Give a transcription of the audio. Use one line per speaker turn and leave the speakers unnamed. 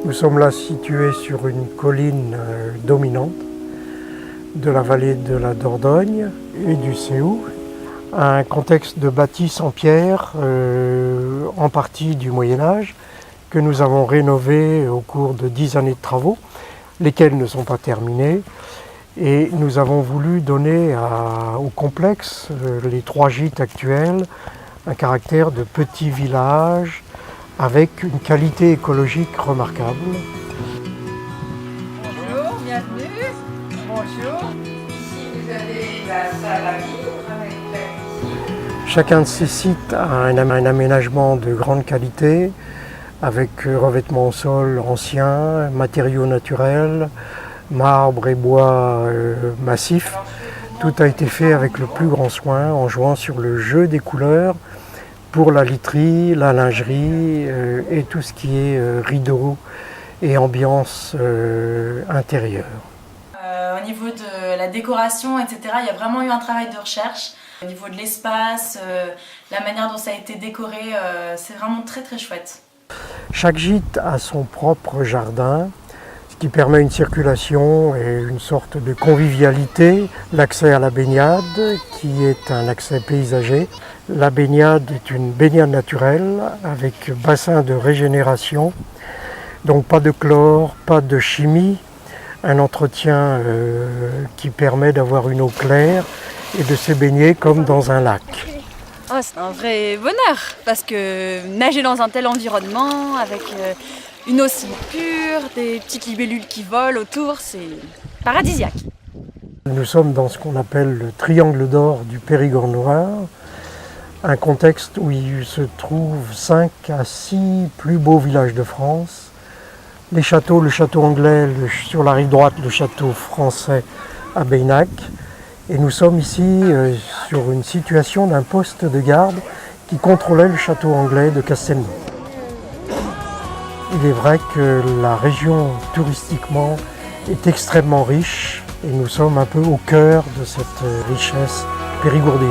Nous sommes là situés sur une colline dominante de la vallée de la Dordogne et du Séou, un contexte de bâtisse en pierre, en partie du Moyen-Âge, que nous avons rénové au cours de 10 années de travaux, lesquels ne sont pas terminés. Et nous avons voulu donner au complexe, les 3 gîtes actuels, un caractère de petit village avec une qualité écologique remarquable.
Bonjour, bienvenue. Bonjour. Ici vous avez la salle à vivre avec la cuisine.
Chacun de ces sites a un aménagement de grande qualité, avec revêtement au sol ancien, matériaux naturels, marbre et bois massifs. Tout a été fait avec le plus grand soin en jouant sur le jeu des couleurs pour la literie, la lingerie et tout ce qui est rideaux et ambiance intérieure.
Au niveau de la décoration, etc., il y a vraiment eu un travail de recherche. Au niveau de l'espace, la manière dont ça a été décoré, c'est vraiment très très chouette.
Chaque gîte a son propre jardin, ce qui permet une circulation et une sorte de convivialité. L'accès à la baignade, qui est un accès paysager. La baignade est une baignade naturelle avec bassin de régénération, donc pas de chlore, pas de chimie. Un entretien qui permet d'avoir une eau claire et de se baigner comme dans un lac.
Oh, c'est un vrai bonheur parce que nager dans un tel environnement avec une eau si pure, des petites libellules qui volent autour, c'est paradisiaque.
Nous sommes dans ce qu'on appelle le triangle d'or du Périgord noir, un contexte où il se trouvent 5 à 6 plus beaux villages de France. Les châteaux, le château anglais sur la rive droite, le château français à Beynac. Et nous sommes ici sur une situation d'un poste de garde qui contrôlait le château anglais de Castelnau. Il est vrai que la région touristiquement est extrêmement riche et nous sommes un peu au cœur de cette richesse périgourdine.